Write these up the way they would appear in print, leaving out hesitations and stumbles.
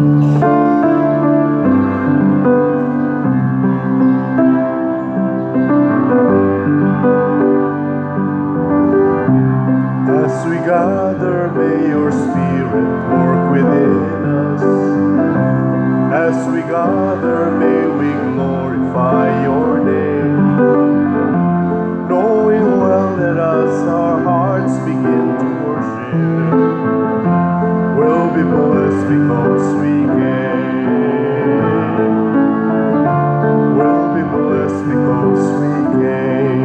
As we gather, may your Spirit work within us. As we gather, may we glorify your name. Knowing well that as our hearts begin to worship, we'll be blessed because we came. We'll be blessed because we came.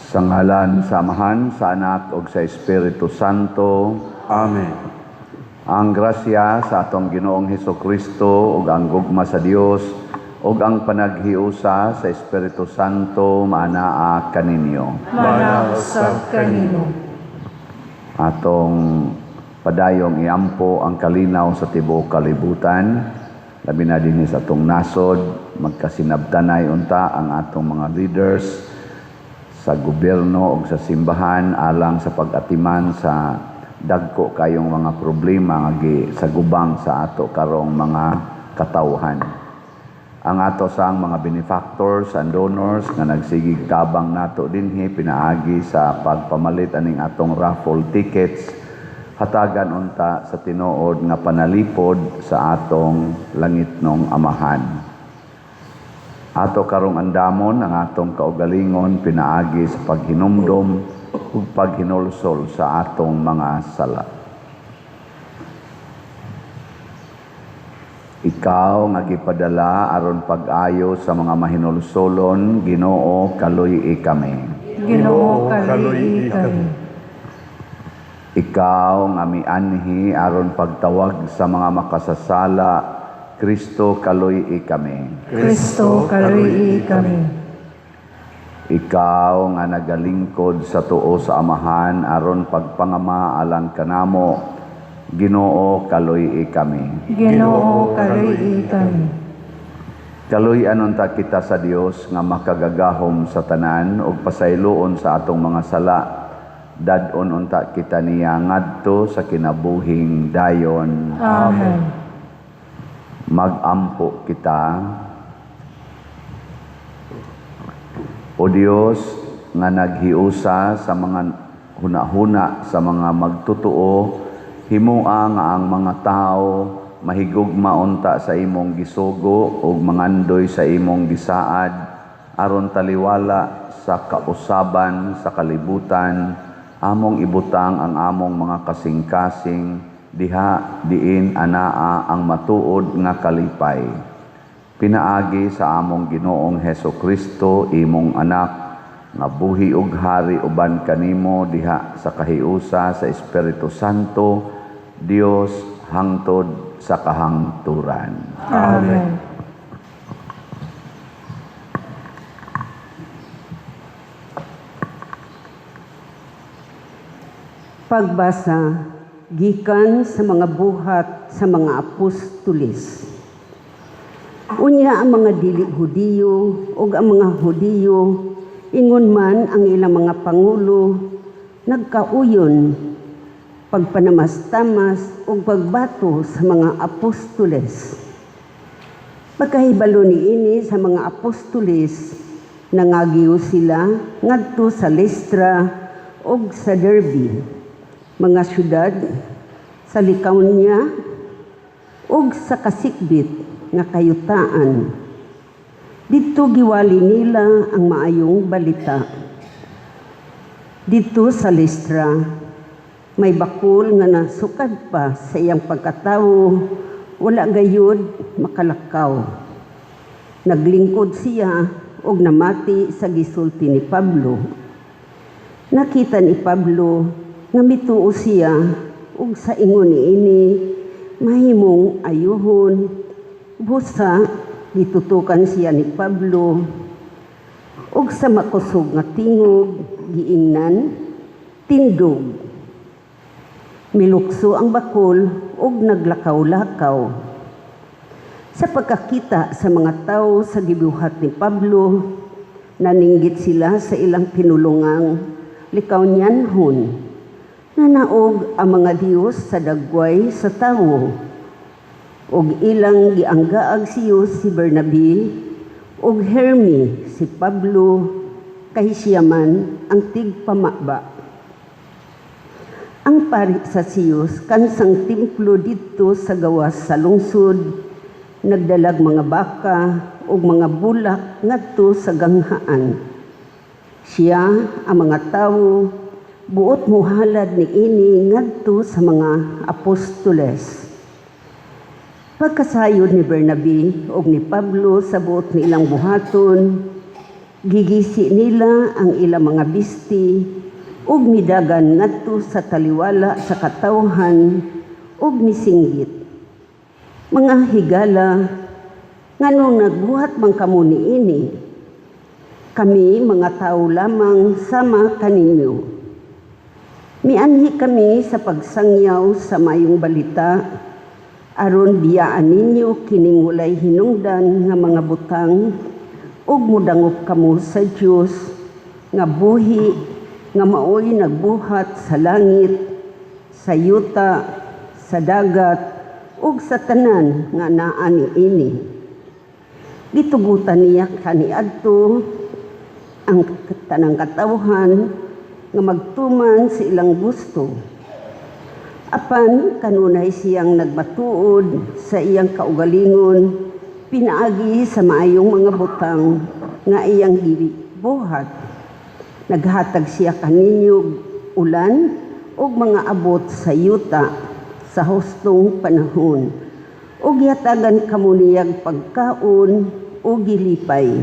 Sa ngalan, samahan, sa Anak o sa Espiritu Santo. Amen. Ang grasya sa atong Ginoong Hesukristo ug ang gugma sa Dios ug ang panaghiusa sa Espiritu Santo maanaa kaninyo. Manausab kanino. Atong padayong iampo ang kalinaw sa tibuok kalibutan. Labi na dinhi sa atong nasod, magkasinabtanay unta ang atong mga leaders sa gobyerno o sa simbahan alang sa pag-atiman sa dagko kayong mga problema nga sa gubang sa ato karong mga katawhan. Ang ato sang mga benefactors and donors nga nagsigig tabang nato dinhi pinaagi sa pagpamalit aning atong raffle tickets hatagan unta sa tinuod nga panalipod sa atong langitnong amahan. Ato karong andamon ang atong kaugalingon pinaagi sa paghinumdom ug paghinulsol sa atong mga sala. Ikaw nga gipadala aron pag-ayo sa mga mahinulsolon, Ginoo, kaluy kami. Ginoo, kaluy kami. Ikaw nga mianhi aron pagtawag sa mga makasasala, Kristo, kaluy kami. Kristo, kaluy kami. Ikaw nga nagalingkod sa tuo sa amahan aron pagpangama alang kanamo, Ginoo, kaluy kami. Ginoo, kaluy kami. Kaluy-an unta kita sa Dios nga makagagahom sa tanan ug pasayloon sa atong mga sala. Dadon unta kita niya ngadto sa kinabuhing dayon. Amen. Magampo kita. O Dios nga naghiusa sa mga hunahuna sa mga magtutuo, himua nga ang mga tao mahigugma unta sa imong gisugo ug mangandoy sa imong gisaad aron taliwala sa kausaban sa kalibutan. Among ibutang ang among mga kasing-kasing diha diin anaa ang matuod nga kalipay. Pinaagi sa among Ginoong Hesukristo, imong anak, nga buhi ug hari uban kanimo diha sa kahiusa sa Espiritu Santo, Dios hangtod sa kahangturan. Amen. Pagbasa gikan sa mga buhat sa mga apostoles. Unya ang mga dili Hudiyo ug ang mga Hudiyo ingon man ang ilang mga pangulo nagkauyon pagpanamastamas ug pagbato sa mga apostoles. Pagkahibalo niini sa mga apostoles nangagiyo sila ngadto sa Listra ug sa Derbe, mga syudad sa Lycaonia ug sa kasikbit nga kayutaan. Dito giwali nila ang maayong balita. Dito sa Listra, may bakul nga nasukad pa sa iyang pagkatawo, wala gayud makalakaw. Naglingkod siya ug namati sa gisulti ni Pablo. Nakita ni Pablo nga mituo siya ug sa ingon niini mahimong ayuhon. Busa gitutukan siya ni Pablo ug sa makusog nga tingog giingnan tindog. Milukso ang bakol ug naglakaw-lakaw. Sa pagkakita sa mga tao sa gibuhat ni Pablo, naninggit sila sa ilang pinulungang likawnyanhon, na naog ang mga Diyos sa dagway sa tao, ug ilang gianggaag siyo si Bernabe ug Herme si Pablo, kay siya man ang tigpamaba. Ang pari sa Siyos kansang templo dito sa gawas sa lungsod, nagdalag mga baka ug mga bulak ngadto sa ganghaan. Siya ang mga tawo buot muhalad ni ini ngadto sa mga apostoles. Pagkasayod ni Bernabe ug ni Pablo sa buot ni ilang buhaton, gigisi nila ang ilang mga bisti ug midagan ngadto sa taliwala sa katawhan ug misinggit. Mga higala, nganong nagbuhat man kamo niini? Kami mga tao lamang sama kaninyo. Mianhi kami sa pagsangyaw sa mayong balita, aron biyaan ninyo kining walay hinungdan nga mga butang, ug mudangop kamo sa Dios nga buhi nga maoy nagbuhat sa langit, sa yuta, sa dagat, ug sa tanan nga naa niini. Gitugutan niya kaniadto ang tanang katawhan nga magtuman sa ilang gusto. Apan kanunay siyang nagmatuod sa iyang kaugalingon, pinaagi sa maayong mga butang nga iyang gibuhat. Naghatag siya kaninyo ulan ug mga abot sa yuta sa hustong panahon, ug yatagan kamo niyang pagkaon o gilipay.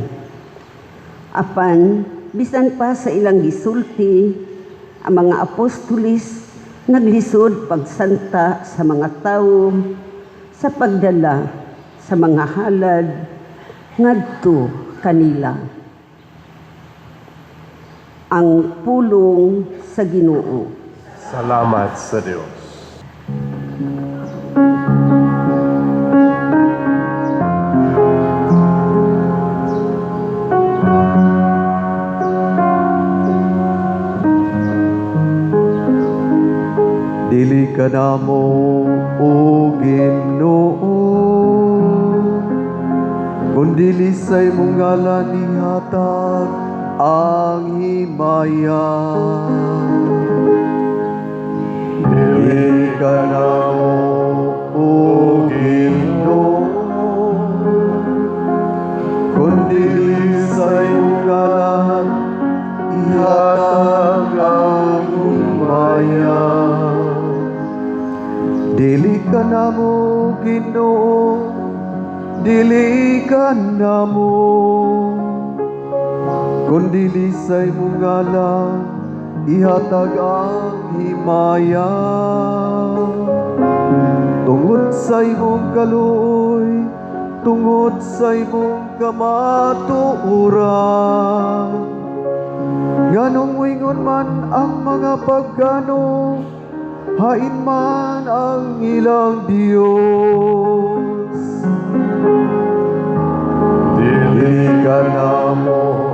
Apan bisan pa sa ilang gisulti, ang mga apostolis naglisod pagsanta sa mga tao sa pagdala sa mga halad ngadto kanila. Ang pulong sa Ginoo. Salamat sa Diyos. Dili ka na mo, o Ginoo, kundi lisay mong ngalan ihatag ang himaya. Dili ka na mo, o Ginoo, kundi lisay mong ngalan ihatag ang himaya. Dili ka na mo, Ginoo, dili ka na mo, kundi lisay mong ngalan ihatag ang himaya. Tungod sa imong kaluoy, tungod sa imong kamatuoran, nganong wingon man ang mga pagano, hain man ang ilang Diyos. Dili ka na mo,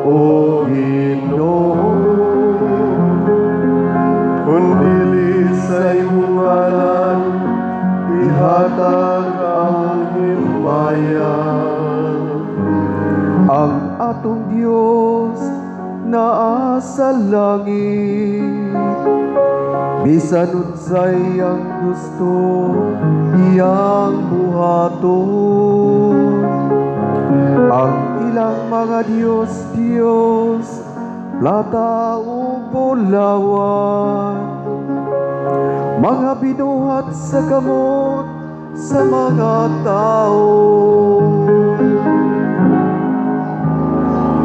o Ginoo, Kundi lisay mong ngalan, ihatag ang himaya. ang atong Diyos naa sa langit. Bisan unsay ang gusto iyang buhaton. Ang ilang mga Diyos, plata ug bulawan, mga binuhat sa kamot sa mga tao.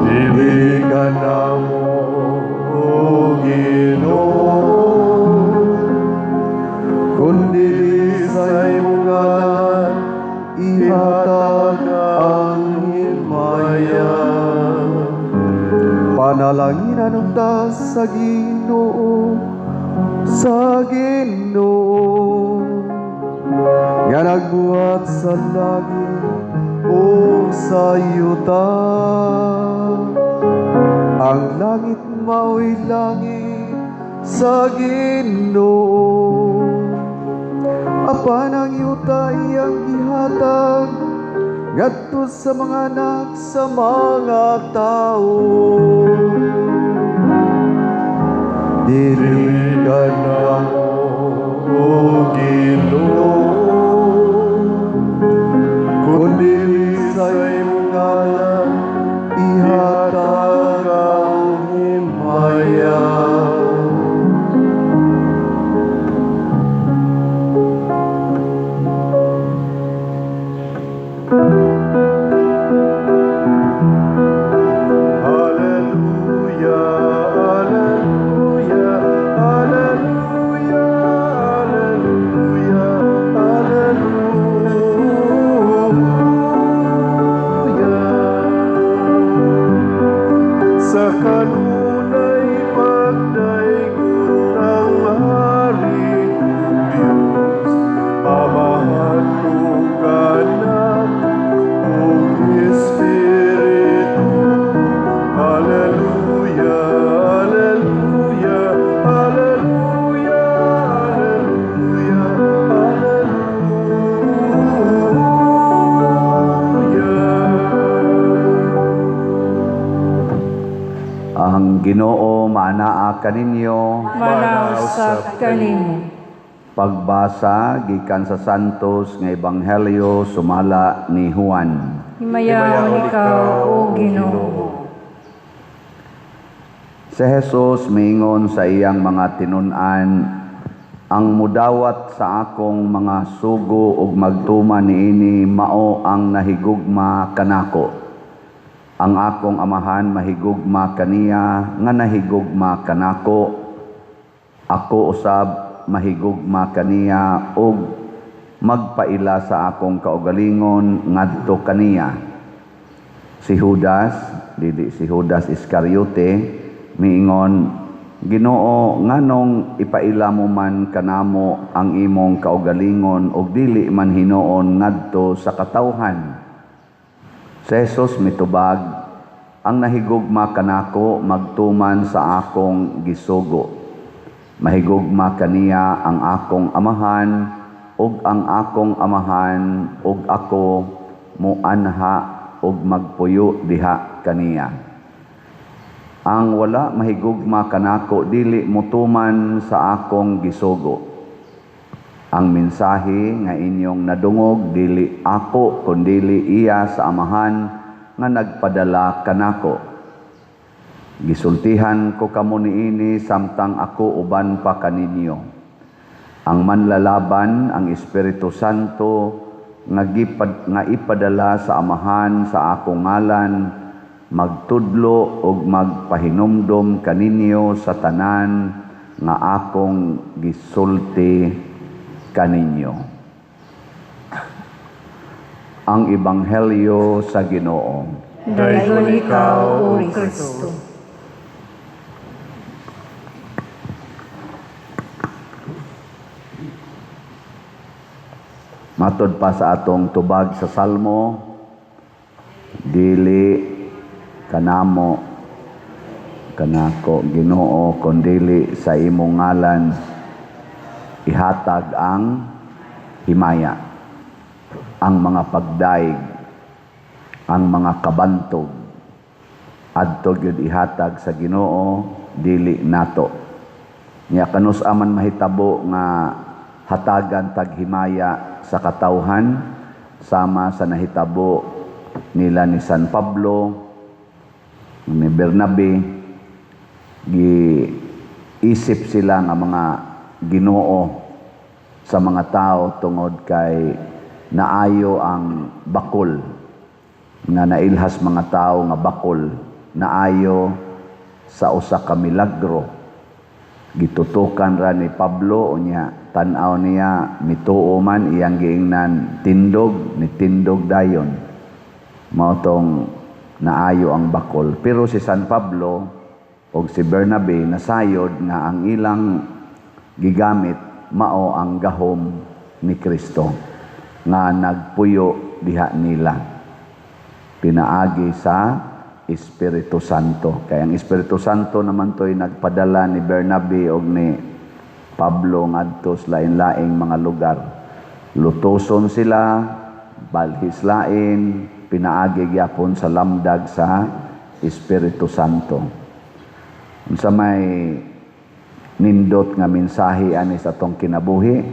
Dili ka na mo, o Ginoo, kundi lisay mong ngalan, ihatag ang himaya. Panalanginan unta sa Ginoo, sa Ginoo. nga nagbuhat sa langit o sa yuta. Ang langit mao'y langit sa Ginoo, apan ang yuta iyang gihatag ngadto sa mga anak sa mga tao. Dili ka na o Ginoo, kundi sa imong ngalan ihatag ang himaya. Hallelujah, hallelujah, hallelujah, hallelujah, hallelujah. Sa kanunay pagdaigong ng Hari Diyos, Amahan ug Anak ug Espiritu. Hallelujah, hallelujah, hallelujah, hallelujah, hallelujah. Ang Ginoo maanaa kaninyo. Manausap kanimo. Pagbasa gikan sa Santos nga Ebanghelyo sumala ni Juan. Himayaon ikaw, O Ginoo. Si Jesus miingon sa iyang mga tinun-an, ang mudawat sa akong mga sugo ug magtuman niini mao ang nahigugma kanako. Ang akong amahan mahigugma kaniya nga nahigugma kanako. Ako usab mahigugma kaniya ug magpaila sa akong kaugalingon ngadto kaniya. Si Judas, dili si Judas Iscariote, miingon, Ginoo, nganong ipaila mo man kanamo ang imong kaugalingon ug dili man hinuon ngadto sa katawhan. Si Jesus mitubag, ang nahigugma kanako magtuman sa akong gisugo. Mahigugma kaniya ang akong amahan ug ang akong amahan ug ako muanha ug magpuyo diha kaniya. Ang wala mahigugma kanako dili mutuman sa akong gisugo. Ang mensahe nga inyong nadungog dili ako kundili iya sa amahan nga nagpadala kanako. Gisultihan ko kamo niini samtang ako uban pa kaninyo. Ang manlalaban ang Espiritu Santo nga ipadala sa amahan sa akong ngalan magtudlo ug magpahinumdom kaninyo sa tanan nga akong gisulti kaninyo. Ang Ebanghelyo sa Ginoo. Dayon ikaw, O Kristo. Matod pa sa atong tubag sa Salmo, dili kanamo kanako Ginoo kundili sa imong ngalan ihatag ang himaya, ang mga pagdaig, ang mga kabantog adto gyud ihatag sa Ginoo dili nato. Nya kanus aman mahitabo nga hatagan tag himaya sa katawhan sama sa nahitabo nila ni San Pablo, ni Bernabe, giisip sila nga mga Ginoo sa mga tao tungod kay naayo ang bakol nga nailhas mga tao nga bakol naayo sa usa ka milagro. Gitutukan ra ni Pablo unya tan-aw niya mituo man iyang giingnan tindog ni tindog dayon mao tong naayo ang bakol. Pero si San Pablo o si Bernabe nasayod nga ang ilang gigamit mao ang gahom ni Kristo. nga nagpuyo diha nila. Pinaagi sa Espiritu Santo. Kaya ang Espiritu Santo naman to'y nagpadala ni Bernabe o ni Pablo ngadto sa lain-laing mga lugar. Lutoson sila, balhislain, pinaagi gyapon sa lamdag sa Espiritu Santo. Unsa may nindot nga mensahe ani sa atong kinabuhi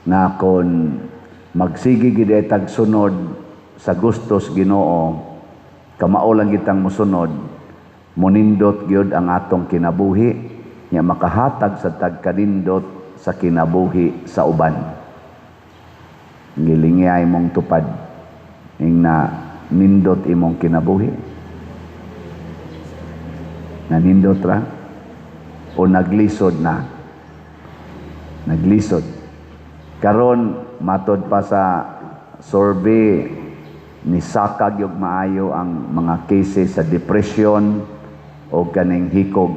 nga kon magsigi gid tag sunod sa gustos Ginoo, kamao lang kitang mosunod, munindot gyud ang atong kinabuhi nya makahatag sa tagkanindot sa kinabuhi sa uban. Gilingay mong tupad ing na nindot imong kinabuhi. Nanindot ra o naglisod na. Naglisod. Karon matod pa sa survey ni sakag yung maayo ang mga cases sa depression o kaning hikog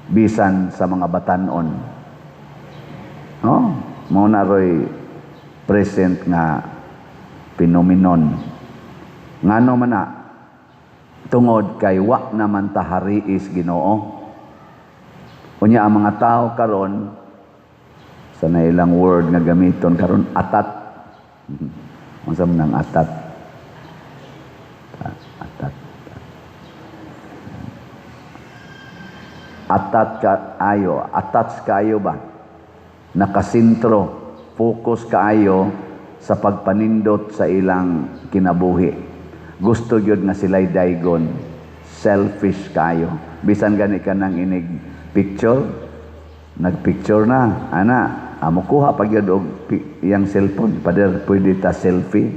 bisan sa mga batanon. Mao na roy present nga phenomenon. Ngano man na tungod kay wa naman tahariis Ginoo. Unya ang mga tao karon sa na ilang word nga gamiton karon atat. Unsa man ang atat? Atat kaayo, attach kaayo ba? Nakasintro, focus kaayo sa pagpanindot sa ilang kinabuhi. Gusto gyud nga sila'y daygon, selfish kaayo. Bisan gani ka nang inig picture, nagpicture na, amo kuha pag yun og iyang cellphone, pader pwede ta selfie.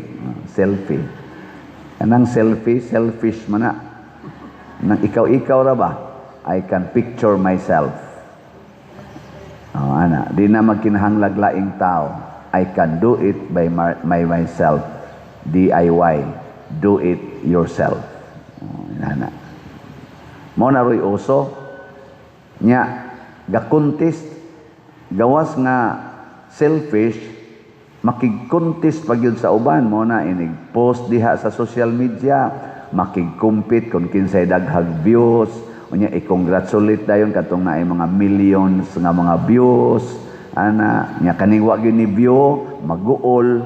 Kanang selfie, selfish man na. Nang ikaw ra ba? I can picture myself. Di na magkinahanglag laing tao. I can do it by myself. DIY. Do it yourself. Mo na roy uso nya gakuntis gawas nga selfish makigkuntis pagyud sa uban mo na inig post diha sa social media makigkumpit kung kinsay daghag views unya i-congratulate dayon katong naay mga millions nga mga views nya kaning wa gyud ni view maguol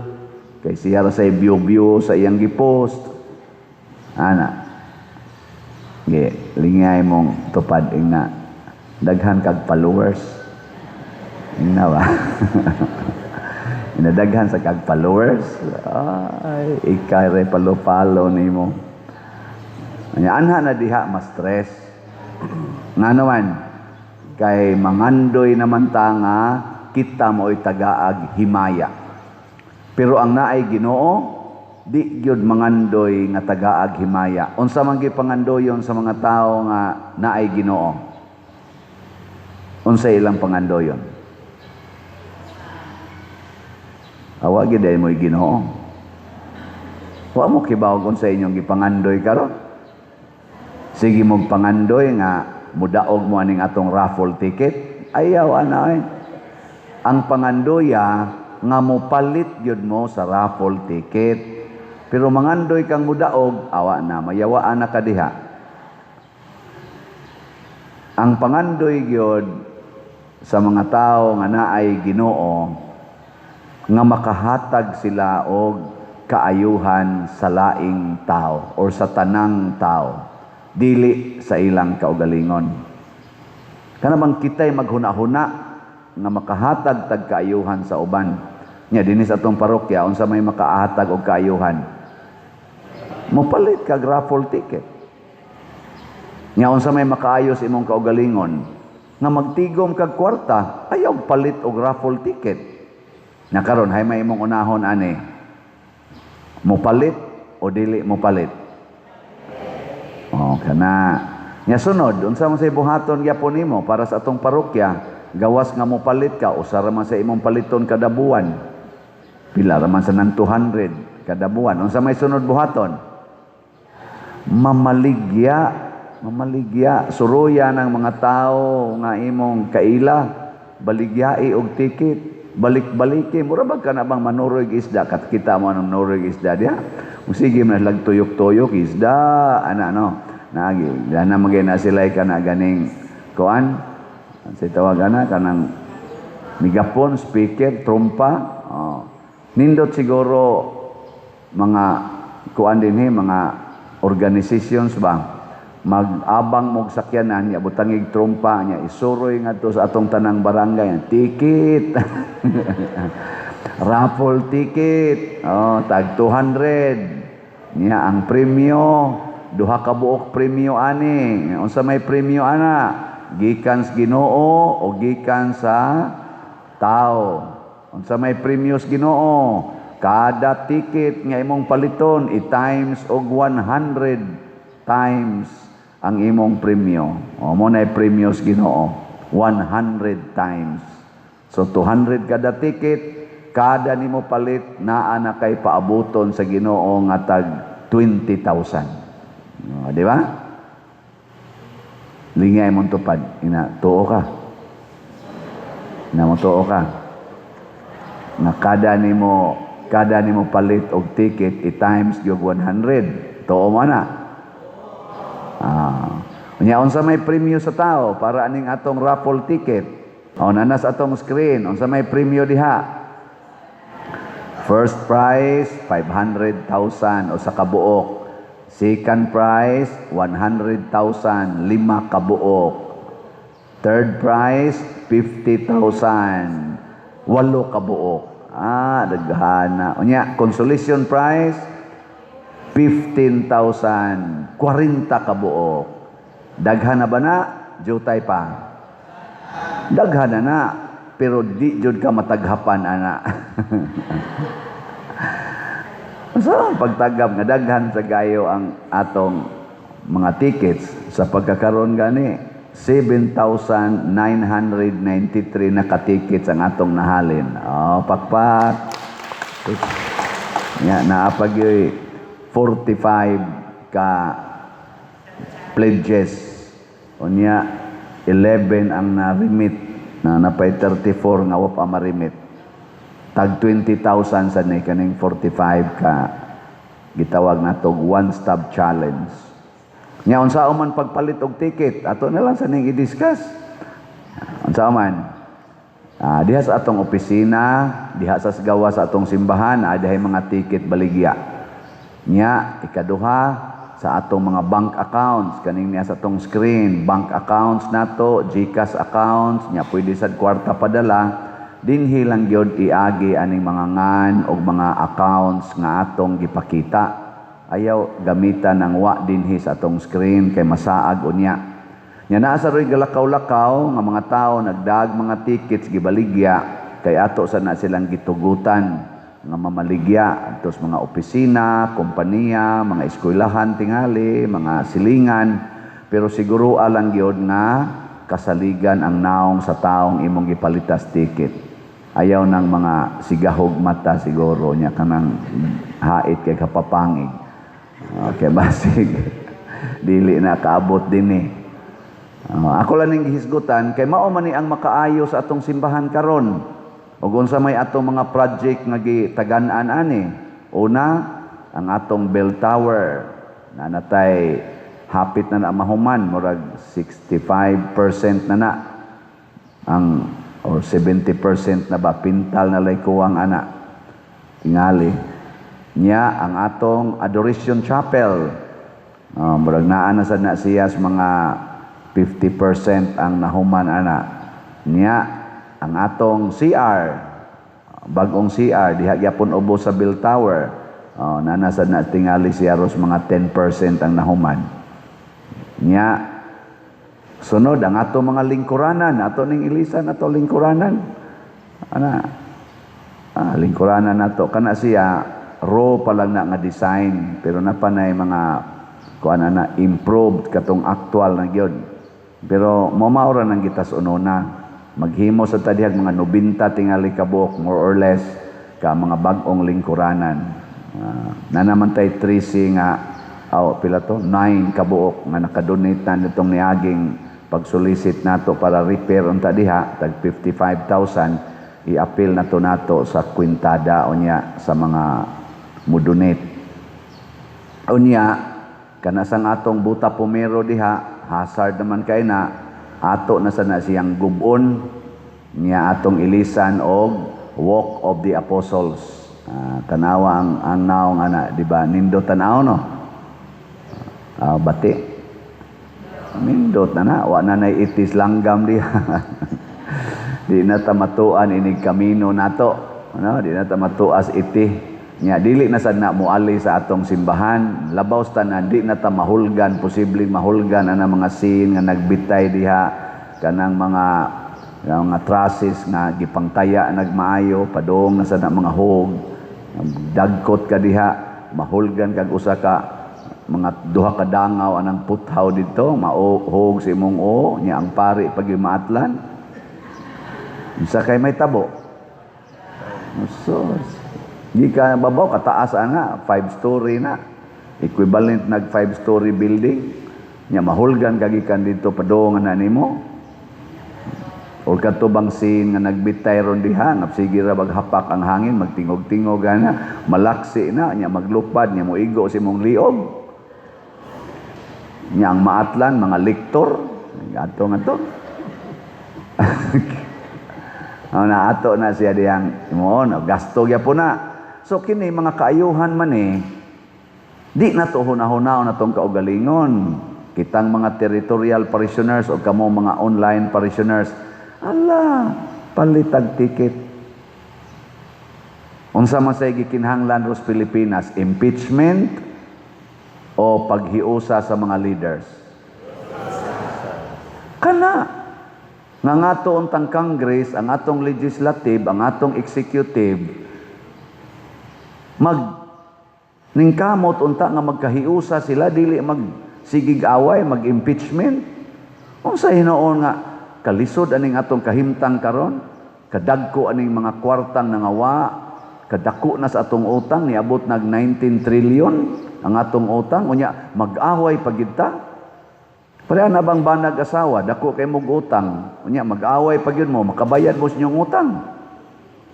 kay siya ra say view sa iyang gipost lingay mong tupad na daghan kag followers. Ina ba? Inadaghan sa kag followers. Ay, ikay palo-palo nimo. Anha na diha ma-stress. Nga naman, kay mangandoy naman ta nga kita mo'y tagaag himaya. Pero ang naay Ginoo, di gyud mangandoy nga tagaag himaya. Unsa man gyud pangandoyon sa mga tao nga naay Ginoo? Unsa ilang pangandoyon? Awa gyud ay mo'y Ginoo. Wa mo kibaw kung sa inyong gipangandoy karon. Sige mong pangandoy nga mudaog mo aning atong raffle ticket. Ayaw anay. Ang pangandoya nga mopalit gyud mo sa raffle ticket. Pero mangandoy kang mudaog, awa na, mayawaan na ka diha. Ang pangandoy gyud sa mga tao nga naay Ginoo nga makahatag sila og kaayuhan sa laing tao or sa tanang tao dili sa ilang kaugalingon. Kanabang kitay maghuna-huna nga makahatag tag kaayuhan sa uban. Nya dinhi sa atong parokya unsa may makahatag og kaayuhan? Mopalit kag raffle ticket. Nya unsa may makaayos imong kaugalingon nga magtigom kag kwarta, ayaw palit og raffle ticket. Na karon hay may imong unahon ani. Mopalit o dili mopalit? Kana. Nya sunod, unsa man say buhaton gyapon nimo para sa atong parokya, gawas nga mopalit ka usa ra man sa imong paliton kada buwan. Pila ra man sa nang 200 kada buwan. Unsa may sunod buhaton? Mamaligya, suruya ng mga tao nga imong kaila, baligyai og ticket. balik-baliki mura ba ka na bang manuroy isda kat kita mo ng nuroy isda diha sige man lag tuyok-tuyok isda ana no nagi na magay na sila ka na ganing kuan sa tawag ana kanang megapon speaker trompa nindot siguro mga kuan dinhi mga organizations ba mag-abang mong sakyanan niya butangig trompa niya isuroy ngadto sa atong tanang barangay ticket raffle ticket tag 200 niya ang premyo duha ka buok premyo ani unsa may premyo ana gikan sa Ginoo o gikan sa tao unsa may premyos Ginoo kada ticket nga imong paliton i-times og 100 times ang imong premyo. Mo na premyos Ginoo 100 times. So 200 kada ticket, kada nimo palit naa na kay paabuton sa Ginoo nga tag 20,000. Di ba? Lingay mong tupad. Tuo ka. Tuo ka. Na kada nimo palit og ticket i-times gyud 100. Tuo mo na. Unya unsa may premyo sa tao para aning atong raffle ticket. Nanas atong screen unsa may premyo diha. First prize 500,000 o sa kabuok. Second prize 100,000 5 kabuok. Third prize 50,000 8 kabuok. Daghana. Unya consolation prize 15,000 40 kabuok. Daghan na ba na? Jutay pa. Daghan na pero di jud ka mataghapan ana. So pagtagap nga daghan sa gayo ang atong mga tickets sa pagkakaroon gani 7,993 na ka-tickets ang atong nahalin. Pakpak. Naapag yoy 45 ka pledges. Unya 11 ang na-remit na napay 34 nga wa pa ma-remit. Tag 20,000 sa ni kaning 45 ka gitawag natog one-stop challenge. Nya unsa man pagpalit og ticket ato na lang sa ning i-discuss. Unsa man diha sa atong opisina, diha sa gawa sa atong simbahan, diha mga ticket baligya. Nya ikaduha sa atong mga bank accounts kaning niya sa atong screen bank accounts nato GCash accounts nya pwede sad kwarta padala dinhi lang gyud iagi aning mga ngan og mga accounts nga atong gipakita ayaw gamitan ng wa dinhi sa atong screen kay masaag unya nya naa sa roy galakaw-lakaw nga mga tawo nagdag mga tickets gibaligya kay ato sa na silang gitugutan nga mamaligya atos mga opisina, kompanya, mga eskwelahan tingali, mga silingan, pero siguro alang gyud nga kasaligan ang naong sa taong imong gipalitas ticket. Ayaw ng mga sigahog mata siguro niya kanang hait kay kapapangig. Okay, basig. Dili na kaabot din ako lang ning gihisgutan kay mao man ni ang makaayo sa atong simbahan karon. O unsa may atong mga project nga gitagan-an ani. Una, ang atong bell tower na natay hapit na mahuman murag 65% na ang or 70% na ba pintal na lay kuwang ana. Tingali niya ang atong adoration chapel. Murag naa na sad na siya sa mga 50% ang nahuman ana. Niya ang atong CR, bagong CR, diha gyapon ubos sa bell tower. Nanasad na tingali siya ros mga 10% ang nahuman. Nya, sunod ang atong mga lingkuranan, ato ning ilisan, ato lingkuranan. Lingkuranan nato. Kana siya, raw pa lang na nga design, pero napanay mga improved katong actual na gyud. Pero mamaura nang gitas ununa. Maghimo sa tadihag mga 90 tingali kabuok more or less ka mga bag-ong lingkuranan. Na naman tay 3C nga pila to 9 kabuok nga nakadonate na nitong niaging pagsolicit nato para repair unta diha tag 55,000 i-appeal nato sa kwintada unya sa mga mudunit. Unya kana sang atong buta pumero diha, hazard naman kay na ato na sana siyang gubon niya atong ilisan og Walk of the Apostles. Tanawa ang naong ana, di ba? Nindot tanaw no? Bati. Nindot na wa na nay itis langgam diha. Di na tamatuan inig kamino nato, no? Di na tamatuas iti. Nya dili na sad na muali sa atong simbahan, labaw tanan di na ta mahulgan, posibleng mahulgan ana mga sin nga nagbitay diha kanang mga traces nga gipangtaya nagmaayo padong na sad na mga hog, dagkot ka diha, mahulgan kag usa ka mga duha ka dangaw anang puthaw didto, mahog si imong nya ang pari pag maatlan. Isa kay may tabo. So, di ka babaw, kataas nga, 5-story na. Equivalent nag 5-story building. Nya mahulgan kagikan dito padong na nimo. O katubang sin nga nagbitay ron diha, nga sige ra maghapak ang hangin, magtingog-tingog na, malaksi na, nya maglupad, nya moigo si mong liog. Nya ang maatlan, mga lektor, ato. Ato na siya diyang, gasto ya po na. So kini mga kaayuhan man di na to hunahuna na tong kaugalingon. Kitang mga territorial parishioners o kamo mga online parishioners, palitag ticket. Unsa man say gikinahanglan ros Pilipinas, impeachment o paghiusa sa mga leaders? Kana nga ngato untang Congress, ang atong legislative, ang atong executive, ningkamot unta nga magkahiusa sila, dili magsigig away, mag-impeachment. Unsa hinoon nga kalisod aning atong kahimtang karon, kadagko aning mga kwartang nangawa, kadako na sa atong utang, niabot nag 19 trillion ang atong utang, unya mag-away pagita. Pareha na bang banag asawa, dako kay mong utang, unya mag-away pag yun mo, makabayad mo sa inyong utang.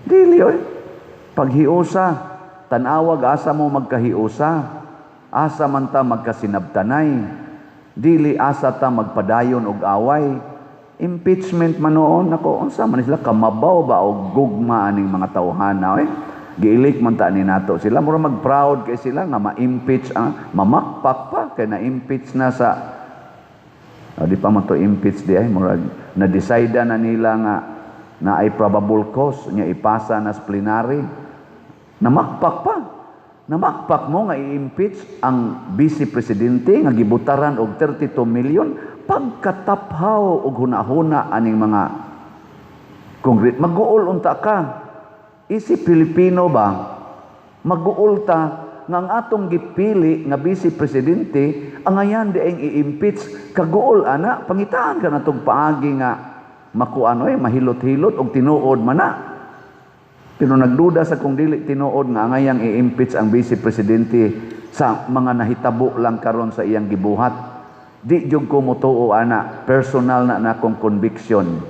Dili oy. Paghiusa, tanawag asa mo magkahiusa, asa man ta magkasinabtanay, dili asa ta magpadayon og away. Impeachment man noon, nako, unsa man sila kamabaw ba og gugma aning mga tawhana oy. Giilik man ta ni nato sila, mura mag-proud kay sila nga ma-impeach, mamakpak pa kay na-impeach na sa di pa man to impeach di ay murag na-decide na nila nga na ay probable cause nya ipasa na sa plenary. Namakpak mo nga i-impeach ang vice presidente nga gibutaran og 32 million pagkataphaw og hunahuna aning mga kongres. Mag-uol unta ka. Isip Pilipino ba? Mag-uol ta nga ang atong gipili nga vice presidente ang ayan di ay i-impeach kaguol ana pangitaan ka natong paagi nga makuano mahilot-hilot og tinuod man na. Pero nagduda sa kung dili tinuod nga angayang i-impeach ang vice presidente sa mga nahitabo lang karon sa iyang gibuhat. Di jud ko motuo ana, personal na akong conviction.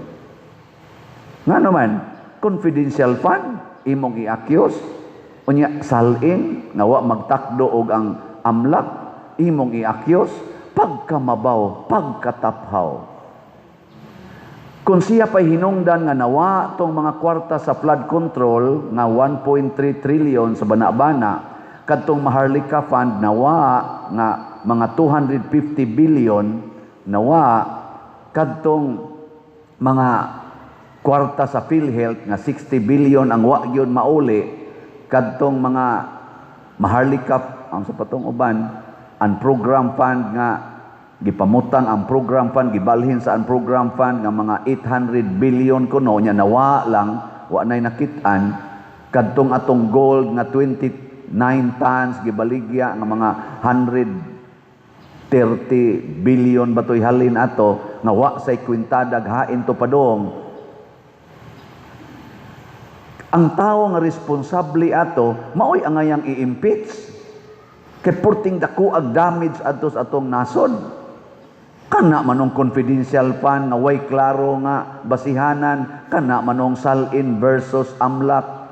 Ngano man, confidential fund imong i-accuse, unya salin nga wa magtakdo og ang amlak imong i-accuse, pagkamabaw, pagkataphaw. Kung siya pa'y hinungdan nga nawa tong mga kwarta sa flood control nga 1.3 trillion sa Banabana, kadtong Maharlika Fund nawa nga mga 250 billion, nawa kadtong mga kwarta sa PhilHealth nga 60 billion ang wa gyud mauli, kadtong mga Maharlika ang sa patong uban ang program fund nga gipamutang ang program fund, gibalhin sa ang program fund nga mga 800 billion kuno nya nawa lang, wa nay nakit-an. Kadtong atong gold nga 29 tons gibaligya nga mga 130 billion batoy halin ato nga wa say kwintada hain to padong. Ang tao nga responsable ato maoy angayang i-impeach kay porting dako ag damage adto sa atong nasod. Kana manong confidential fund nga way klaro nga basihanan, kana manong salin versus amlak.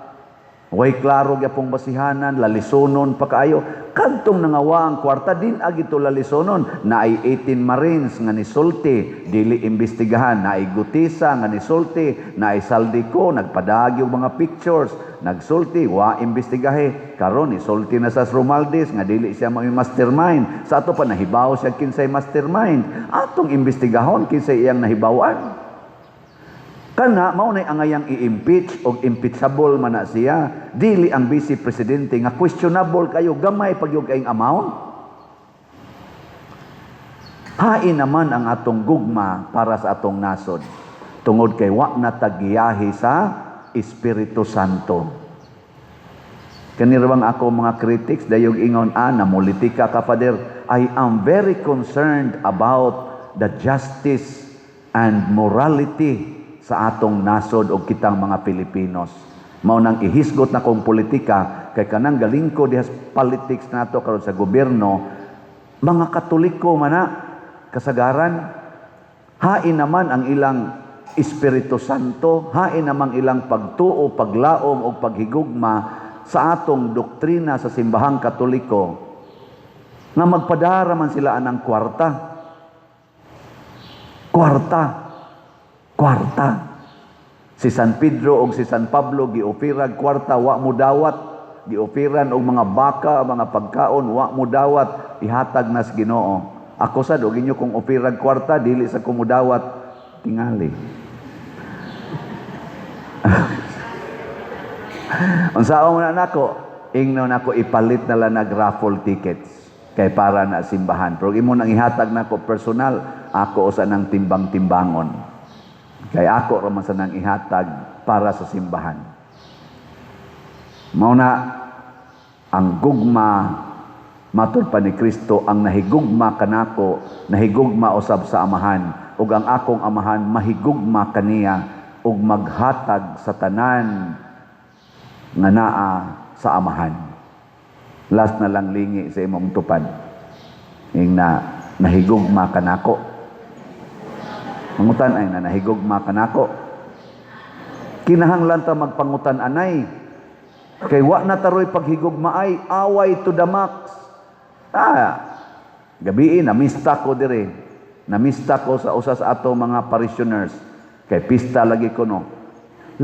Way klaro gyapong basihanan, lalisonon pa kaayo. Kadtong nangawa ang kwarta din agi to lalisonon. Naay 18 Marines nga nisulti, dili imbestigahan. Naay Gutisa nga nisulti, naay Saldico nagpadagi og mga pictures, nagsulti wa imbestigahe. Karon isulti na sa Romualdez nga dili siya may mastermind. Sa ato pa nahibaw siya kinsay mastermind. Atong imbestigahon kinsay iyang nahibawan. Kana mao nay angayang i-impeach o impeachable man na siya. Dili ang vice presidente nga questionable kayo gamay pagyog kayong amount. Hain naman ang atong gugma para sa atong nasod. Tungod kay wa na tagiyahi sa Espiritu Santo. Kanirwang ako mga critics dayog ingon na politika ka Father. I am very concerned about the justice and morality sa atong nasod o kitang mga Pilipinos. Mao nang ihisgot na kong politika kay kanang galingko dihas politics nato karon sa gobyerno, mga Katoliko man na kasagaran, hain naman ang ilang Espiritu Santo, hain naman ilang pagtuo, paglaom o paghigugma sa atong doktrina sa simbahang Katoliko nga magpadara man sila anang kwarta. Si San Pedro o si San Pablo giopirag kwarta, wa mo dawat. Giopiran og mga baka, mga pagkaon, wa mo dawat. Ihatag nas Ginoo. Ako sad og inyo kung opirag kwarta, dili sa kumudawat tingali. Unsaon na nako? Ingno nako ipalit na lang nag raffle tickets kay para na simbahan. Pero imo nang ihatag nako personal, ako usa nang timbang-timbangon. Kaya ako raman sa nang ihatag para sa simbahan. Mauna, ang gugma, matud pa ni Kristo, ang nahigugma kanako, nahigugma usab sa amahan, ug ang akong amahan mahigugma kaniya, ug maghatag sa tanan nga naa sa amahan. Last na lang lingi sa imong tupad. Ing nahigugma kanako. Mangutan ay na nahigugma kanako. Kinahanglan ta magpangutan anay. Kay wa na taroy paghigugma ay away to the max. Gabi namista ko dire. Namista ko sa usa sa ato mga parishioners. Kay pista lagi ko no.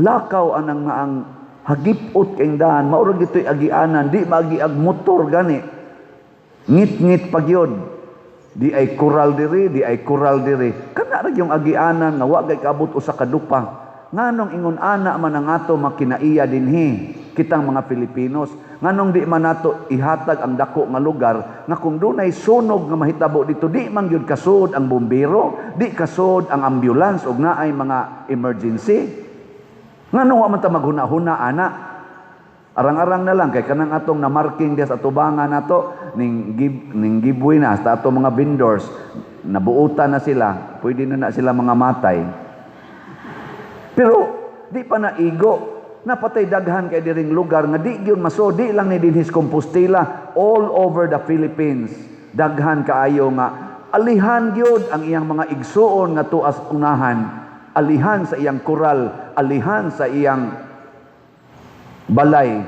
Lakaw anang nga ang hagipot kay dahan, maurag ito'y agianan, di magiag motor gani. Ngit-ngit pagyod. Di ay kural diri, kana ra yung agianan nga wa gay kaabot usa ka dupa. Nganong ingon ana man ang ato makinaiya dinhi kitang mga Pilipinos, nganong di man nato ihatag ang dako nga lugar nga kung dunay sunog nga mahitabo dito, di man gyud kasud ang bombero, di kasud ang ambulance ug naay mga emergency. Nganong wa man ta maghuna-huna ana? Arang-arang na lang kay kanang atong na marking dia sa tubangan nato ning giveaway na sa atong mga vendors, nabuutan na sila, pwede na sila mga matay. Pero di pa na igo, napatay daghan kay diring lugar nga di gyud maso, di lang ni dinhis Compostela, all over the Philippines. Daghan kaayo nga alihan gyud ang iyang mga igsuon nga tuas unahan, alihan sa iyang koral, alihan sa iyang balay.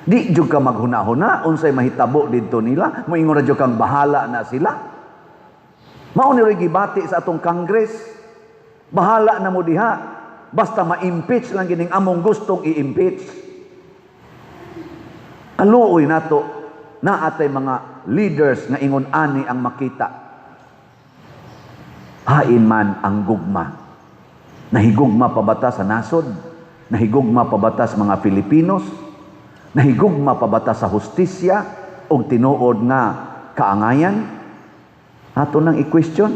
Di jud ka maghuna-huna unsay mahitabo didto nila, moingon ra jud kang bahala na sila. Mao ni gibati sa atong Congress, bahala na mo diha, basta ma-impeach lang gining among gustong i-impeach. Kaluoy nato na atay mga leaders nga ingon ani ang makita. Hain man ang gugma. Nahigugma pa bata sa nasod? Nahigugma pa bata sa mga Pilipinos? Nahigugma pa bata sa hustisya o tinuod nga kaangayan? Ato nang i-question.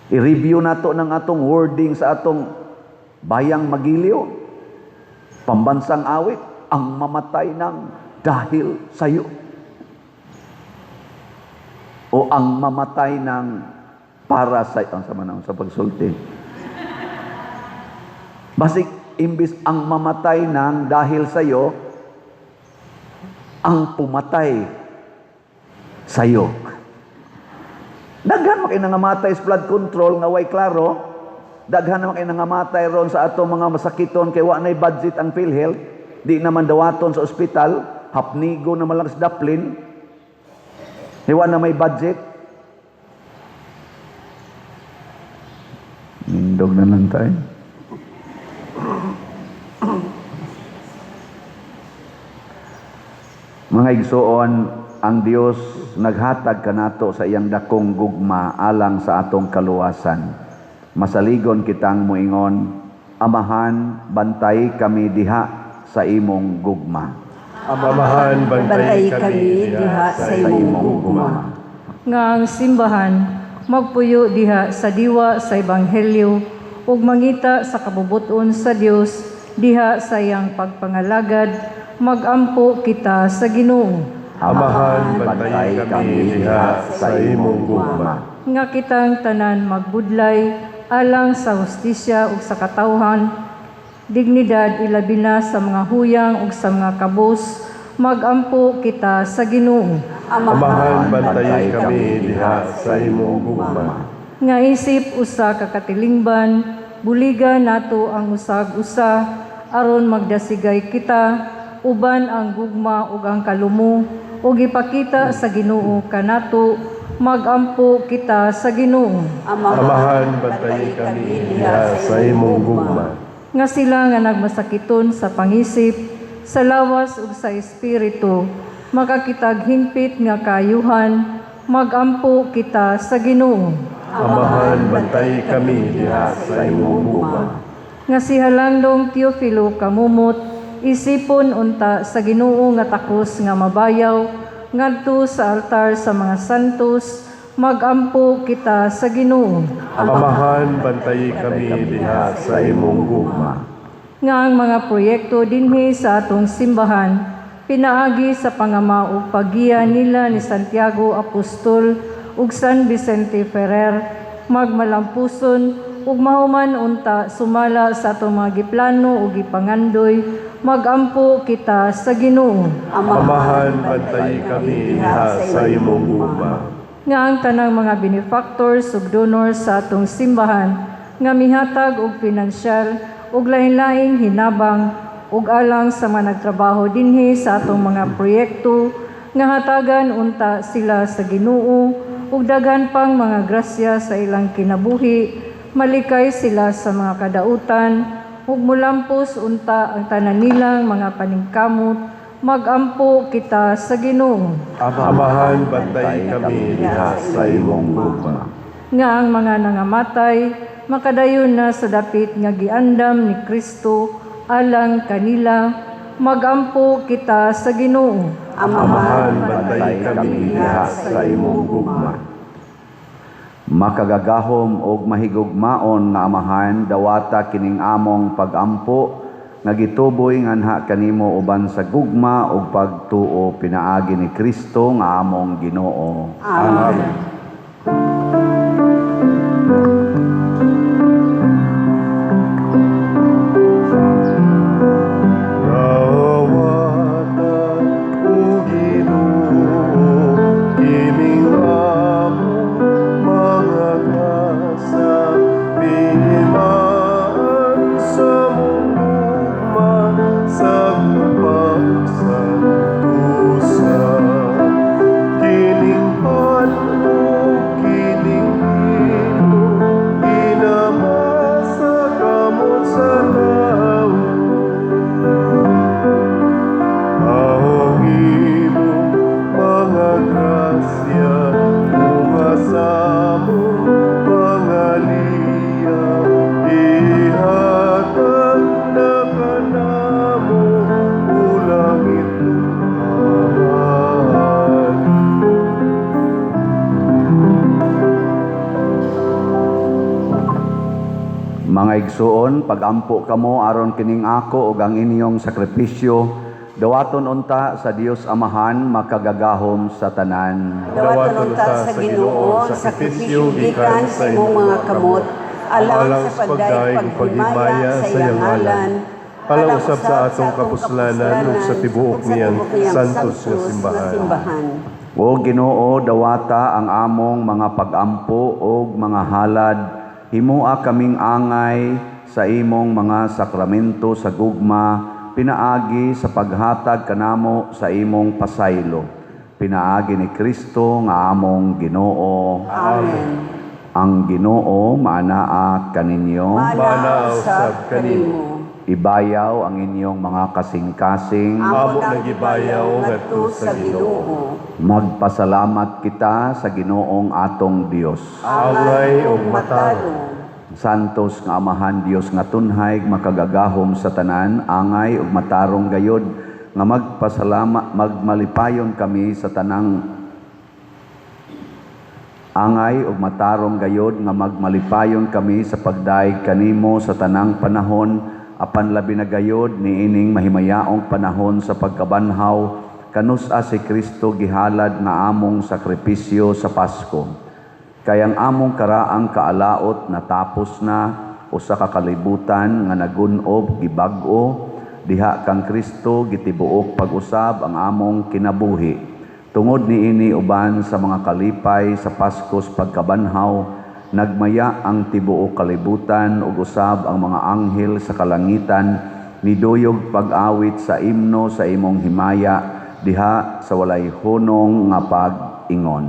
I-review nato ng atong wording sa atong bayang magiliw. Pambansang awit, ang mamatay ng dahil sayo. O ang mamatay ng para sa ang sama na sa pagsulti. Basig imbis ang mamatay ng dahil sayo, ang pumatay sayo. Daghan man kay nangamatay sa flood control nga way klaro. Daghan naman kay nangamatay ron sa ato mga masakiton kay wa nay budget ang PhilHealth. Di naman dawaton sa ospital, hapnigo naman lang sa daplin. Hiwa na may budget. Nindog na lang tayo. Mga igsoon, ang Dios naghatag kanato sa iyang dakong gugma alang sa atong kaluwasan. Masaligon kitang muingon, Amahan, bantay kami diha sa imong gugma. Amahan, bantay kami diha sa imong gugma. Nga ang simbahan, magpuyo diha sa diwa sa Ebanghelyo, ug mangita sa kabubuton sa Dios diha sa iyang pagpangalagad, magampo kita sa Ginoo. Amahan, bantay kami diha sa imong gugma. Nga kitang tanan magbudlay, alang sa hustisya ug sa katawhan, dignidad ilabi na sa mga huyang ug sa mga kabus, magampo kita sa Ginoo. Amahan, bantay kami diha sa imong gugma. Nga isip usa ka katilingban, buligan nato ang usag-usa aron magdasigay kita uban ang gugma ug ang kalumo ug ipakita sa Ginoo kanato, magampo kita sa Ginoo. Amahan, bantay kami diha sa imong gugma. Nga sila nga nagmasakiton sa pangisip, sa lawas ug sa espiritu, makakitag hingpit nga kaayuhan, magampo kita sa Ginoo. Amahan, bantay kami diha sa imong gugma. Nga si Halandong Teofilo kamumot, isipon unta sa Ginoo nga takos nga mabayaw, ngadto sa altar sa mga santos, magampo kita sa Ginoo. Amahan, bantay kami diha sa imong gugma. Nga ang mga proyekto dinhi sa atong simbahan, pinaagi sa pangama ug paggiya nila ni Santiago Apostol ug San Vicente Ferrer, magmalampuson ug mahuman unta sumala sa atong mga giplano ug gipangandoy, magampo kita sa Ginoo. Amahan, bantay kami diha sa imong gugma. Nga ang tanang mga benefactors ug donors sa atong simbahan nga mihatag og pinansyal ug lain-laing hinabang ug alang sa mga nagtrabaho dinhi sa atong mga proyekto, nga hatagan unta sila sa Ginoo ug daghan pang mga grasya sa ilang kinabuhi, malikay sila sa mga kadautan ug mulampos unta ang tanan nilang mga paningkamot, magampo kita sa Ginoo. Amahan, bantay kami diha sa imong gugma. Nga ang mga nangamatay, makadayon na sa dapit nga giandam ni Kristo alang kanila, magampo kita sa Ginoo. Amahan, bantay kami diha sa imong gugma. Makagagahom og mahigugmaon nga Amahan, dawata kining among pagampo nga gituboy nganha kanimo uban sa gugma ug pagtuo pinaagi ni Kristo nga among Ginoo. Amen. Mga igsuon, pagampo kamo aron kining ako ug ang inyong sakripisyo, dawaton unta sa Dios Amahan, makagagahom sa tanan. Dawaton unta sa Ginoo ang sakripisyo gikan sa imong mga kamot, alang sa pagdayeg paghimaya sa iyang ngalan, palausab sa atong kapuslanan ug sa tibuok niyang santos nga simbahan. O Ginoo, dawata ang among mga pagampo o mga halad, himua kaming angay sa imong mga sakramento sa gugma, pinaagi sa paghatag kanamo sa imong pasaylo. Pinaagi ni Kristo nga among Ginoo. Amen. Ang Ginoo maanaa kaninyo. Manaaw sab kanimo. Ibayaw ang inyong mga kasing-kasing. Amo nagibayaw ngadto sa Ginoo. Magpasalamat kita sa Ginoong atong Dios. Away ug matarong. Santos nga Amahan Dios nga tunhay makagagahom sa tanan, angay ug matarong gayod nga magmalipayon kami sa tanang angay ug matarong gayod nga magmalipayon kami sa pagdaig kanimo sa tanang panahon, apan labi na gayod niining mahimayaong panahon sa pagkabanhaw kanus-a si Kristo gihalad nga among sakripisyo sa Pasko. Kay ang among karaang kaalaot natapos na usa ka kalibutan nga nagun-ob gibag-o, diha kang Kristo gitibuok pag-usab ang among kinabuhi. Tungod niini uban sa mga kalipay sa Paskos pagkabanhaw, nagmaya ang tibuok kalibutan ug usab ang mga anghel sa kalangitan niduyog pag-awit sa imno sa imong himaya diha sa walay hunong nga pag-ingon.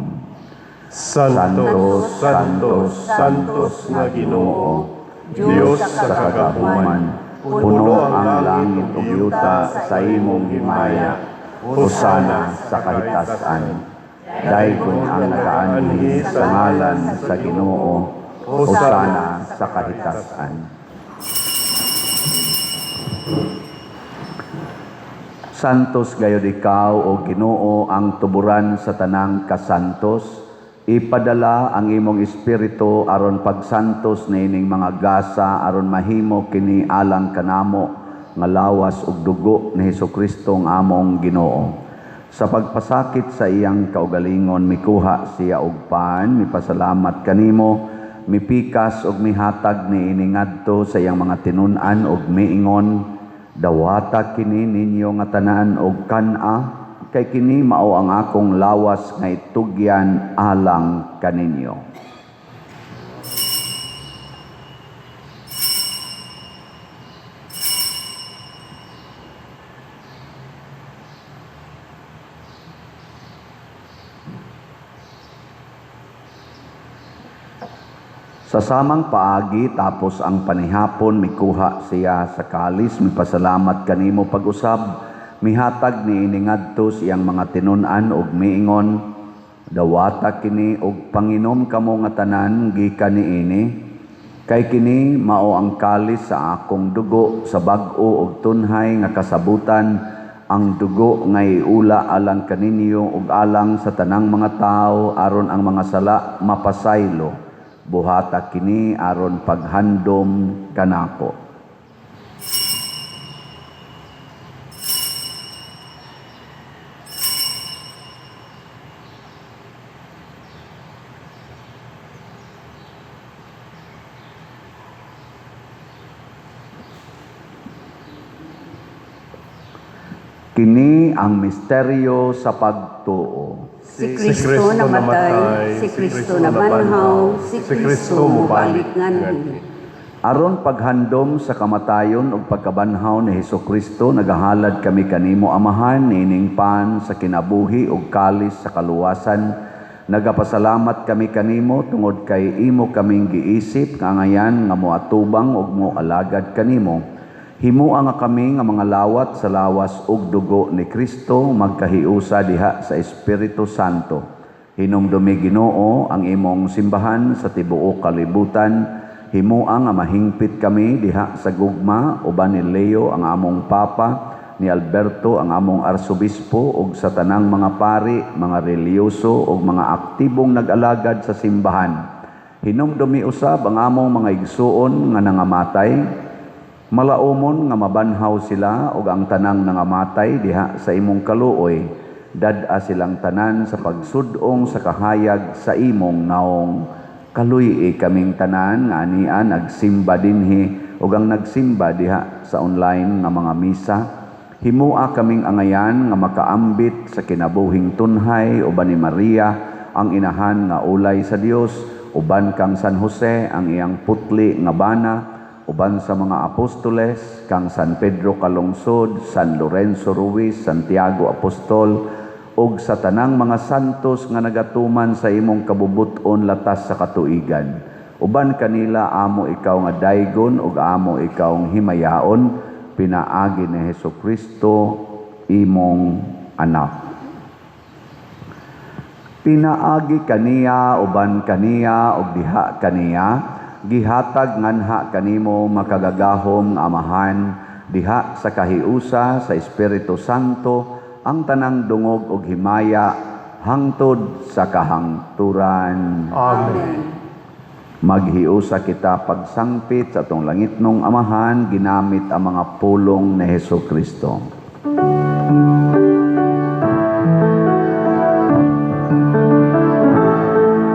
Santos, Santos, Santos nga Ginoo, Dios sa kagahuman, puno ang langit ug yuta sa imong himaya. Hosana sa kahitasan. Daygon ang nagaanhi sa ngalan sa Ginoo. Hosana sa kahitasan. Santos gayud ikaw o Ginoo ang tuburan sa tanang kasantos. Ipadala ang imong espiritu aron pagsantos niining mga gasa aron mahimo kini alang kanamo nga lawas ug dugo ni Hesukristo nga among Ginoo. Sa pagpasakit sa iyang kaugalingon mikuha siya og pan, mipasalamat kanimo, mipikas ug mihatag niini ngadto sa iyang mga tinun-an ug miingon, dawata kini ninyo nga tanan og kan-a, kay kini mao ang akong lawas nga itugyan alang kaninyo. Sa samang paagi tapos ang panihapon mikuha siya sa kalis, mipasalamat kanimo pag-usab, mihatag niini ngadto siyang mga tinun-an ug miingon, dawata kini og panginom kamo nga tanan gikan niini, kay kini mao ang kalis sa akong dugo sa bag-o ug tunhay nga kasabutan, ang dugo nga iula alang kaninyo ug alang sa tanang mga tawo aron ang mga sala mapasaylo. Buhata kini aron paghandom kanako. Kini ang misteryo sa pagtuo. Si Kristo namatay, si Kristo nabanhaw, si Kristo mubalik nganhi. Aron paghandom sa kamatayon ug pagkabanhaw ni Hesukristo, nagahalad kami kanimo Amahan nining pan sa kinabuhi ug kalis sa kaluwasan. Nagapasalamat kami kanimo tungod kay imo kaming giisip kangayan nga moatubang ug moalagad kanimo. Himua nga kami nga mga lawat sa lawas ug dugo ni Kristo magkahiusa diha sa Espiritu Santo. Hinumdumi Ginoo ang imong simbahan sa tibuok kalibutan. Himua nga mahingpit kami diha sa gugma uban ni Leo ang among papa, ni Alberto ang among arsobispo ug sa tanang mga pari, mga reliyoso ug mga aktibong nag-alagad sa simbahan. Hinumdumi usab ang among mga igsuon nga nangamatay. Malaumon nga mabanhaw sila ug ang tanang nangamatay diha sa imong kaluoy, dad-a silang tanan sa pagsudong sa kahayag sa imong naong. Kaluy kaming tanan nga ania nagsimba dinhi ug ang nagsimba diha sa online nga mga misa. Himua kaming angayan nga makaambit sa kinabuhing tunhay uban ni Maria ang inahan nga ulay sa Dios, uban kang San Jose ang iyang putli nga bana, uban sa mga apostoles kang San Pedro Calungsod, San Lorenzo Ruiz, Santiago Apostol, ug sa tanang mga santos nga nagatuman sa imong kabubuton latas sa katuigan. Uban kanila amo ikaw nga daygon ug amo ikaw nga himayaon, pinaagi ni Hesukristo imong anak. Pinaagi kaniya uban kaniya ug diha kaniya, gihatag nganha kanimo makagagahom nga amahan, diha sa kahiusa sa Espiritu Santo ang tanang dungog ug himaya hangtod sa kahangturan. Amen. Maghiusa kita pagsangpit sa atong langitnong amahan ginamit ang mga pulong ni Hesukristo.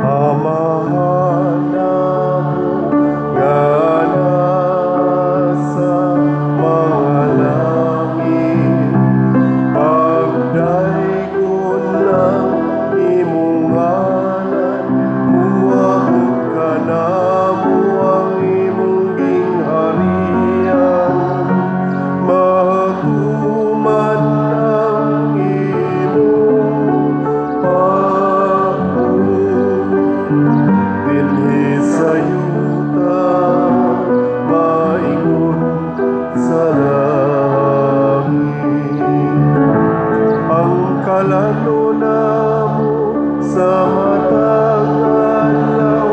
Amahan namin nga nasa mga langit, pagdaigod ng imong ngalan, muabot ka namo ang imong gingharian, mahuman ang imong dinhi sa yuta, maingon sa langit. Ang kalano namo sa matang adlaw,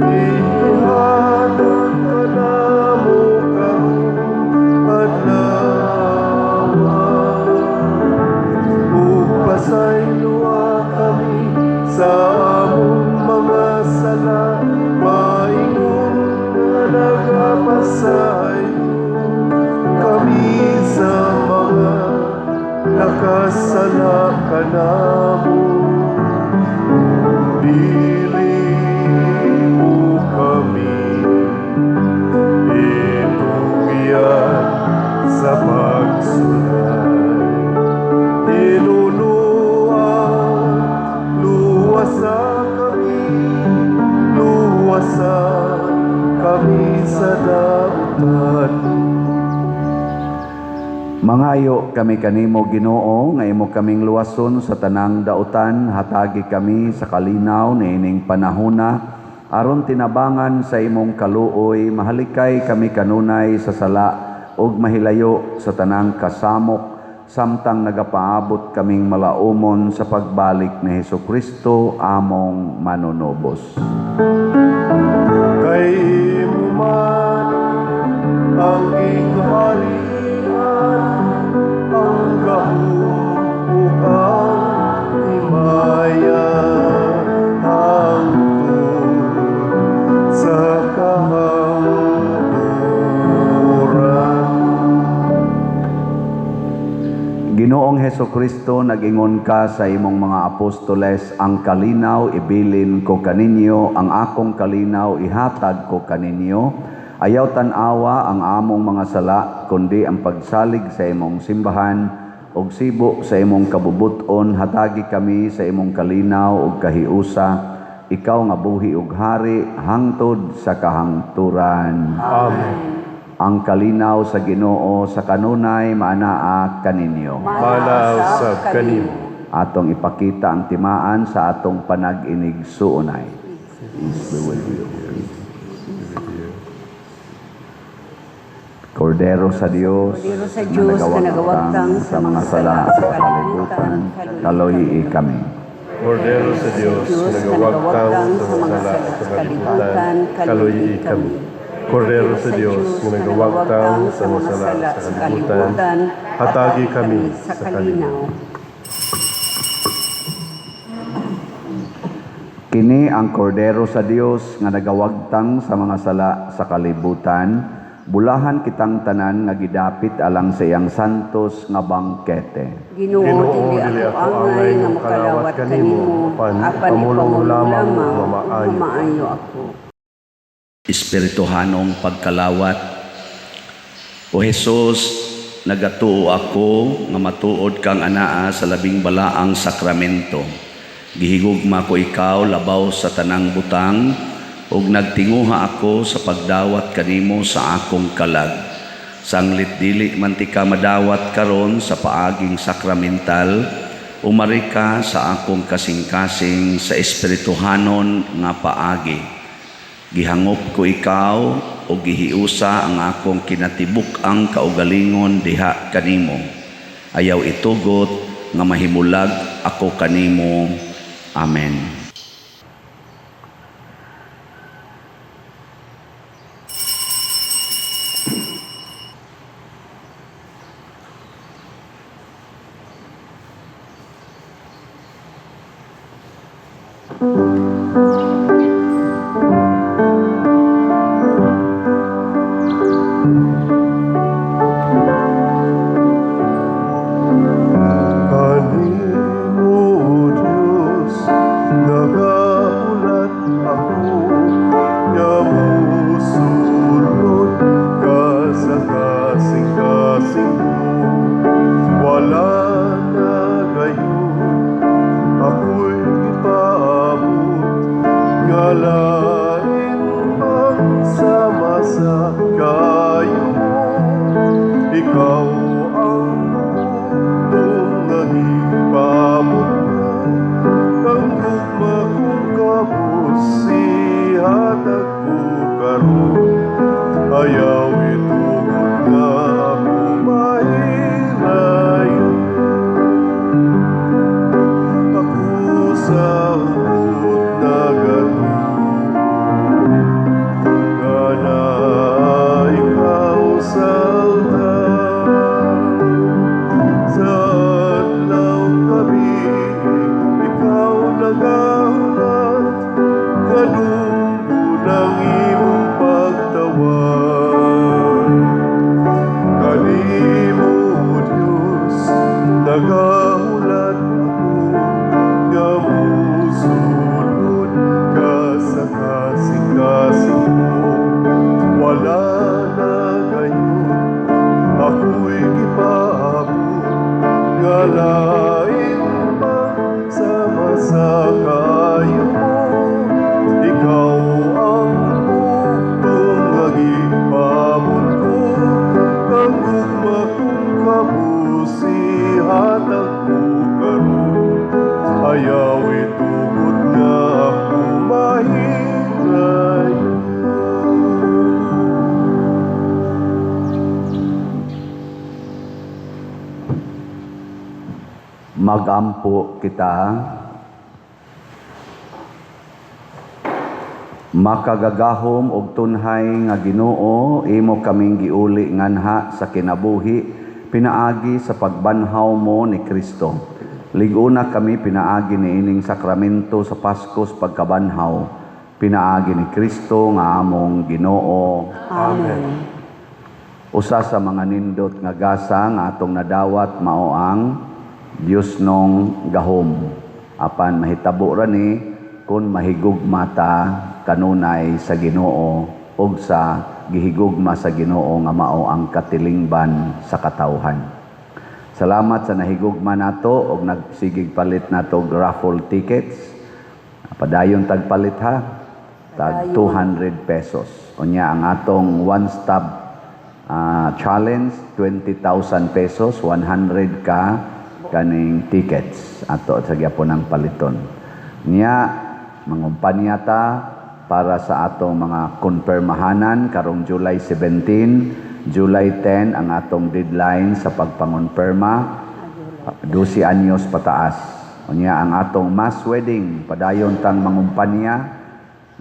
ihatag ka namo karong adlaw. Ug pasayloa kami sa among mga sala, maingon nga nagapasayo kami sa mga nakasala kanamo. Dili mo kami itugyan sa pagsulay. Inunuan, luwasa kami sa dautan. Mangayo kami kanimo Ginoo nga imo kaming luwason sa tanang dautan, hatagi kami sa kalinaw niining panahona aron tinabangan sa imong kaluoy, mahalikay kami kanunay sa sala ug mahilayo sa tanang kasamok samtang nagapaabot kaming malaumon sa pagbalik ni Hesukristo among manunobos. Kay imo man ang gingharian, ang gahom ug ang himaya hangtod sa kahangturan. Ginoong Hesukristo, nag-ingon ka sa imong mga apostoles, ang kalinaw ibilin ko kaninyo, ang akong kalinaw ihatag ko kaninyo. Ayaw tan-awa ang among mga sala, kundi ang pagsalig sa imong simbahan, ug sibo sa imong kabubuton, hatagi kami sa imong kalinaw ug kahiusa, ikaw nga buhi ug hari, hangtod sa kahangturan. Amen. Ang kalinaw sa Ginoo sa kanunay maanaa kaninyo. Manausab kanimo. Atong ipakita ang timaan sa atong panag-inig suunay. Peace be with you. Kordero sa Dios, Kordero sa Diyos na nagawagtang sa mga sala sa kalibutan, kaloyi kami. Kordero sa Diyos, nagawagtang sa mga sala sa kalibutan, kaluyi kami. Kordero sa Diyos, nagawagtang sa mga sala sa kalibutan, hatagi kami sa kalinaw. Kini ang kordero sa Dios nga nagawagtang sa mga sala sa kalibutan, bulahan kitang tanan nga gidapit alang sa iyang santos nga bangkete. Ginoo, dili ako angay nga makalawat kanimo, apan ipamulong lamang mamaayo ako. Espirituhanong pagkalawat. O Jesus, nagatuo ako nga matuod kang anaa sa labing balaang sakramento. Gihigugma ko ikaw labaw sa tanang butang, ug nagtinguha ako sa pagdawat kanimo sa akong kalag. Sanglit dili man ti ka madawat karon sa paaging sakramental, umari ka sa akong kasing-kasing sa espirituhanon nga paagi. Gihangop ko ikaw o gihiusa ang akong kinatibuk-ang kaugalingon diha kanimo. Ayaw itugot nga mahimulag ako kanimo. Amen. Kanimo, Diyos, nagaulat ako, nga musulod ka sa kasing-kasing mo. Wala na gayon, ako'y ipaabot, nga lain ang sama sa kayo mo. Ikaw ang bugtong nagipamot ko, ang gugma kong kapos sihatag ko karon. Ayaw itugot na ako mahirayo, ako sa hubot na gatuo, nga na ikaw sa altar. Sa adlaw kami, ikaw nagahulat, kanunggo ng imong pagtawag. Kanimo, Diyos, nagahulat ako, nga musulod ka sa kasing-kasing mo. Wala na gayon, ako'y gipaabot, nga lain pang sama sa kayo mo. Ikaw ang bugtong nagipamot ko, ang gugma kong kapusi hatag ko karon. Ayaw itugot nga ako mahirayo. Magampo kita, makagagahom og tunhay nga Ginoo, imo kaming giuli nganha sa kinabuhi, pinaagi sa pagbanhaw mo ni Kristo. Liguna kami pinaagi ni ining sakramento sa Paskos pagkabanhaw, pinaagi ni Kristo nga among Ginoo. Amen. Usa sa mga nindot nga gasa nga atong nadawat mao ang Dios nong gahom. Apan mahitabo ra ni kung mahigugma ta kanunay sa Ginoo ug sa gihigugma sa Ginoo nga mao ang katilingban sa katawhan. Salamat sa nahigugma nato ug nagsigig palit nato og raffle tickets. Padayon tagpalit ha. Tag 200 pesos. Unya ang atong one-stop challenge 20,000 pesos, 100 ka kaning tickets ato sa gyapon ng paliton. Niya mangumpanya ta para sa atong mga konpermahanan karong July 17, July 10 ang atong deadline sa pagpangonperma, 12 anyos pataas. Unya ang atong mass wedding padayon tang mangumpanya,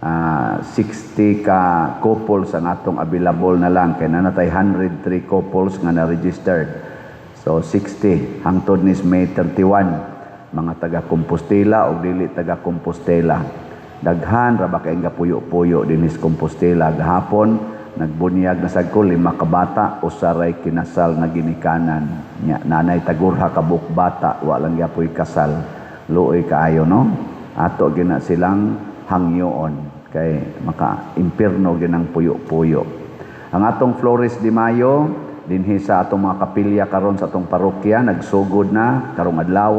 60 ka couples ang atong available na lang kay nanatay 103 couples nga na-registered. So 60 hangtod ni May 31 mga taga Compostela o dili taga Compostela. Daghan ra ba kay gapuyo-puyo dinis Compostela gahapon nagbunyag na sad ko 5 ka bata usaray kinasal nga ginikanan. Nanay tagurha ka buk bata wa lang gyapoy kasal. Luoy kaayo no. Ato gina silang hangyoon kay maka impierno ginang puyo-puyo. Ang atong Flores de Mayo dinhi sa atong mga kapilya karon sa atong parokya nagsugod na karong adlaw.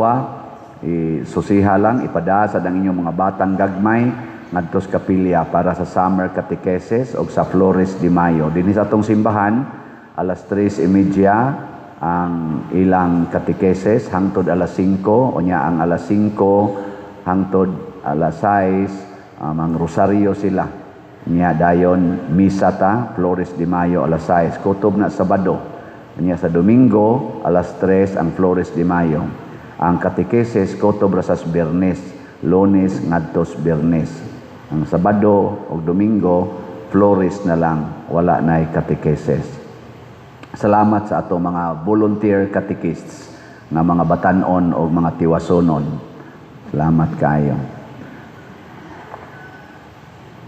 Susiha lang ipada sa dang inyong mga batang gagmay ngadto sa kapilya para sa summer catechesis o sa Flores de Mayo. Dinhi sa atong simbahan alas 3:30 ang ilang catechesis hangtod alas 5 unya ang alas 5 hangtod alas 6 ang rosaryo sila. Nya dayon misa ta Flores de Mayo alas 6 kutob na Sabado. Nya sa Domingo alas 3 ang Flores de Mayo. Ang catechesis kutob ra sa Biyernes, Lunes ngadto sa Biyernes. Ang Sabado ug Domingo Flores na lang, wala nay catechesis. Salamat sa ato mga volunteer catechists nga mga batan-on o mga tiwasonon. Salamat kayo.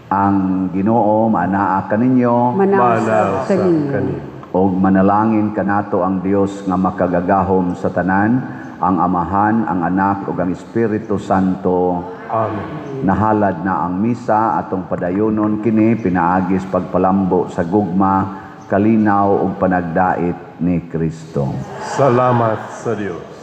Ang Ginoo maanaa kaninyo Manaw sa kaninyo. og manalangin kanato ang Dios nga makagagahom sa tanan, ang Amahan, ang Anak ug ang Espiritu Santo. Amen. Nahalad na ang misa atong padayonon kini pinaagis pagpalambo sa gugma, kalinaw ug panagdait ni Kristo. Salamat sa Diyos.